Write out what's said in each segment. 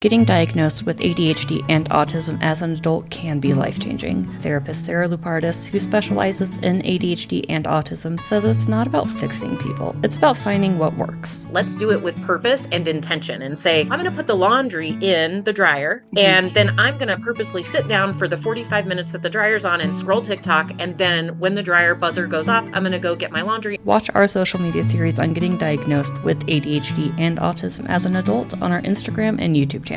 Getting diagnosed with ADHD and autism as an adult can be life-changing. Therapist Sarah Lupardis, who specializes in ADHD and autism, says it's not about fixing people. It's about finding what works. Let's do it with purpose and intention and say, I'm going to put the laundry in the dryer, and then I'm going to purposely sit down for the 45 minutes that the dryer's on and scroll TikTok, and then when the dryer buzzer goes off, I'm going to go get my laundry. Watch our social media series on getting diagnosed with ADHD and autism as an adult on our Instagram and YouTube channels.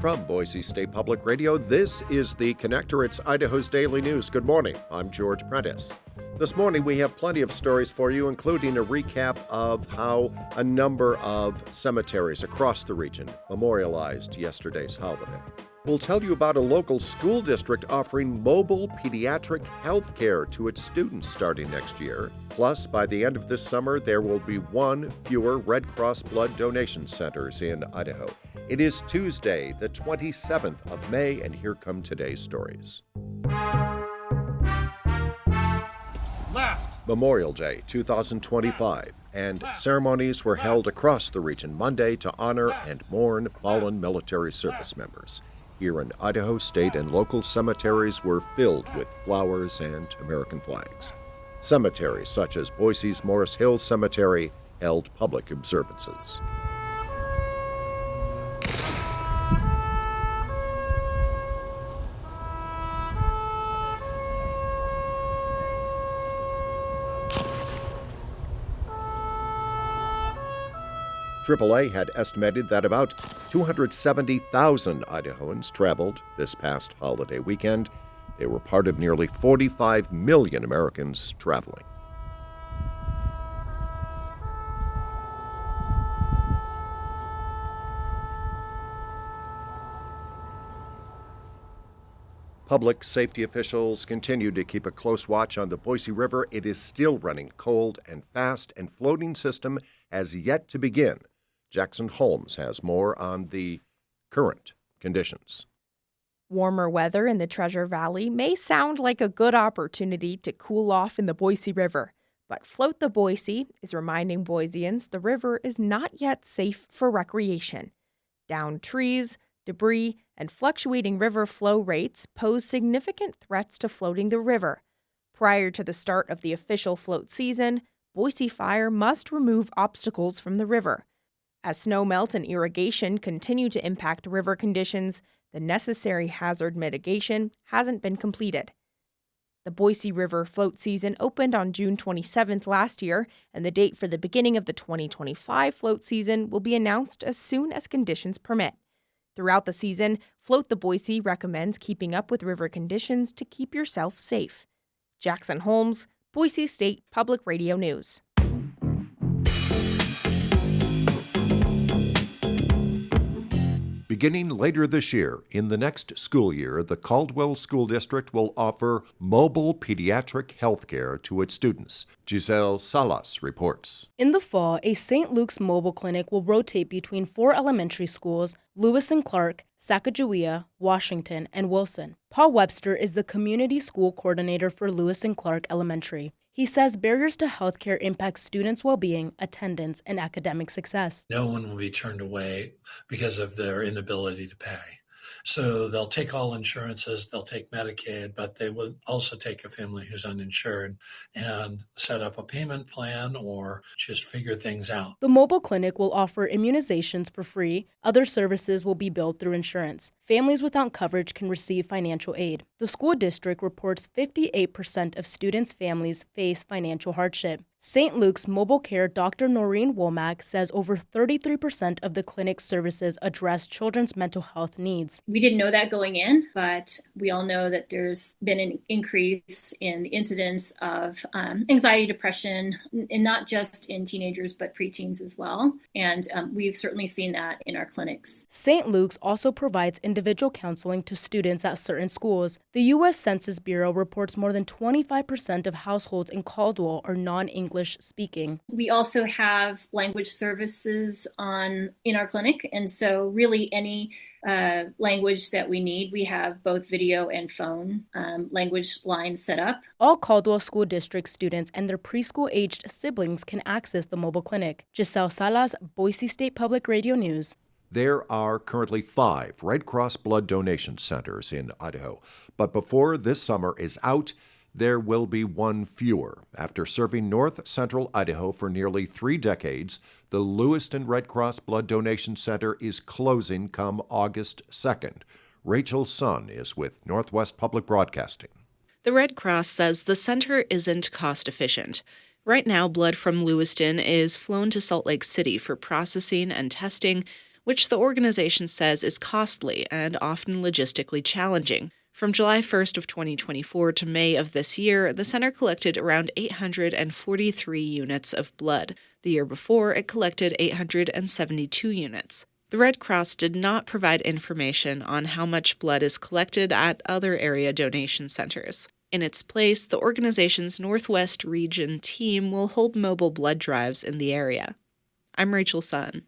From Boise State Public Radio, this is The Connector. It's Idaho's Daily News. Good morning. I'm George Prentice. This morning, we have plenty of stories for you, including a recap of how a number of cemeteries across the region memorialized yesterday's holiday. We'll tell you about a local school district offering mobile pediatric health care to its students starting next year. Plus, by the end of this summer, there will be one fewer Red Cross blood donation centers in Idaho. It is Tuesday, the 27th of May, and here come today's stories. Memorial Day 2025, and ceremonies were held across the region Monday to honor and mourn fallen military service members. Here in Idaho, state and local cemeteries were filled with flowers and American flags. Cemeteries such as Boise's Morris Hill Cemetery held public observances. AAA had estimated that about 270,000 Idahoans traveled this past holiday weekend. They were part of nearly 45 million Americans traveling. Public safety officials continue to keep a close watch on the Boise River. It is still running cold and fast, and floating system has yet to begin. Jackson Holmes has more on the current conditions. Warmer weather in the Treasure Valley may sound like a good opportunity to cool off in the Boise River, but Float the Boise is reminding Boiseans the river is not yet safe for recreation. Downed trees, debris, and fluctuating river flow rates pose significant threats to floating the river. Prior to the start of the official float season, Boise Fire must remove obstacles from the river. As snowmelt and irrigation continue to impact river conditions, the necessary hazard mitigation hasn't been completed. The Boise River float season opened on June 27th last year, and the date for the beginning of the 2025 float season will be announced as soon as conditions permit. Throughout the season, Float the Boise recommends keeping up with river conditions to keep yourself safe. Jackson Holmes, Boise State Public Radio News. Beginning later this year, in the next school year, the Caldwell School District will offer mobile pediatric health care to its students. Giselle Salas reports. In the fall, a St. Luke's mobile clinic will rotate between 4 elementary schools: Lewis and Clark, Sacagawea, Washington, and Wilson. Paul Webster is the community school coordinator for Lewis and Clark Elementary. He says barriers to healthcare impact students' well-being, attendance, and academic success. No one will be turned away because of their inability to pay. So they'll take all insurances, they'll take Medicaid, but they will also take a family who's uninsured and set up a payment plan or just figure things out. The mobile clinic will offer immunizations for free. Other services will be billed through insurance. Families without coverage can receive financial aid. The school district reports 58% of students' families face financial hardship. St. Luke's Mobile Care Dr. Noreen Womack says over 33% of the clinic's services address children's mental health needs. We didn't know that going in, but we all know that there's been an increase in the incidence of anxiety, depression, and not just in teenagers, but preteens as well. And we've certainly seen that in our clinics. St. Luke's also provides individual counseling to students at certain schools. The U.S. Census Bureau reports more than 25% of households in Caldwell are non-income English speaking. We also have language services in our clinic, and so really any language that we need, we have both video and phone language lines set up. All Caldwell School District students and their preschool-aged siblings can access the mobile clinic. Giselle Salas, Boise State Public Radio News. There are currently 5 Red Cross blood donation centers in Idaho, but before this summer is out, there will be one fewer. After serving north central Idaho for nearly 3 decades, the Lewiston Red Cross Blood Donation Center is closing come August 2nd. Rachel Sun is with Northwest Public Broadcasting. The Red Cross says the center isn't cost efficient. Right now, blood from Lewiston is flown to Salt Lake City for processing and testing, which the organization says is costly and often logistically challenging. From July 1st of 2024 to May of this year, the center collected around 843 units of blood. The year before, it collected 872 units. The Red Cross did not provide information on how much blood is collected at other area donation centers. In its place, the organization's Northwest Region team will hold mobile blood drives in the area. I'm Rachel Sun.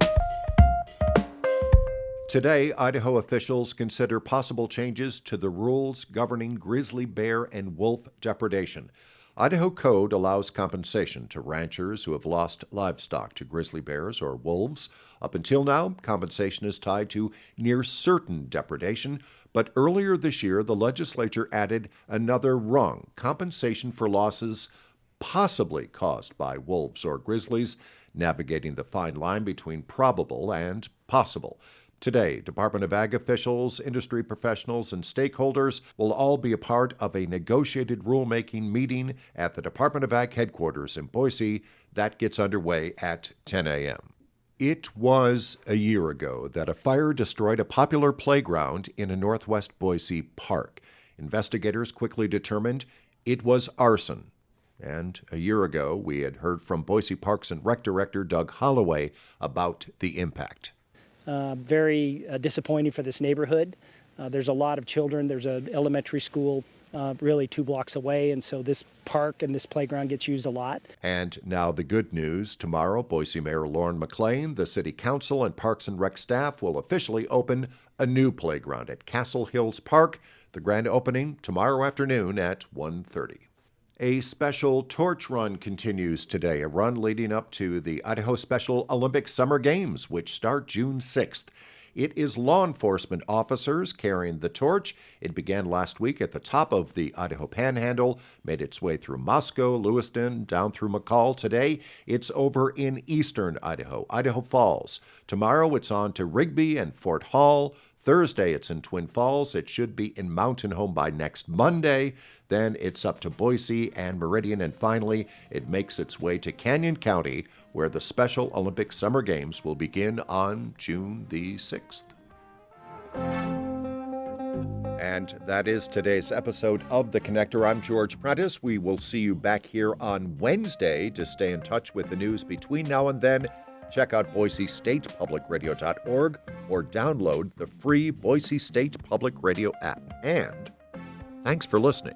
Today, Idaho officials consider possible changes to the rules governing grizzly bear and wolf depredation. Idaho code allows compensation to ranchers who have lost livestock to grizzly bears or wolves. Up until now, compensation is tied to near certain depredation, but earlier this year, the legislature added another rung: compensation for losses possibly caused by wolves or grizzlies, navigating the fine line between probable and possible. Today, Department of Ag officials, industry professionals, and stakeholders will all be a part of a negotiated rulemaking meeting at the Department of Ag headquarters in Boise that gets underway at 10 a.m. It was a year ago that a fire destroyed a popular playground in a northwest Boise park. Investigators quickly determined it was arson. And a year ago, we had heard from Boise Parks and Rec Director Doug Holloway about the impact. Very disappointing for this neighborhood. There's a lot of children. There's an elementary school really 2 blocks away, and so this park and this playground gets used a lot. And now the good news. Tomorrow, Boise Mayor Lauren McLean, the City Council, and Parks and Rec staff will officially open a new playground at Castle Hills Park. The grand opening tomorrow afternoon at 1:30. A special torch run continues today, a run leading up to the Idaho Special Olympics Summer Games, which start June 6th. It is law enforcement officers carrying the torch. It began last week at the top of the Idaho Panhandle, made its way through Moscow, Lewiston, down through McCall. Today, it's over in eastern Idaho, Idaho Falls. Tomorrow, it's on to Rigby and Fort Hall. Thursday, it's in Twin Falls. It should be in Mountain Home by next Monday. Then it's up to Boise and Meridian. And finally, it makes its way to Canyon County, where the Special Olympic Summer Games will begin on June the 6th. And that is today's episode of The Connector. I'm George Prentice. We will see you back here on Wednesday to stay in touch with the news between now and then. Check out BoiseStatePublicRadio.org or download the free Boise State Public Radio app. And thanks for listening.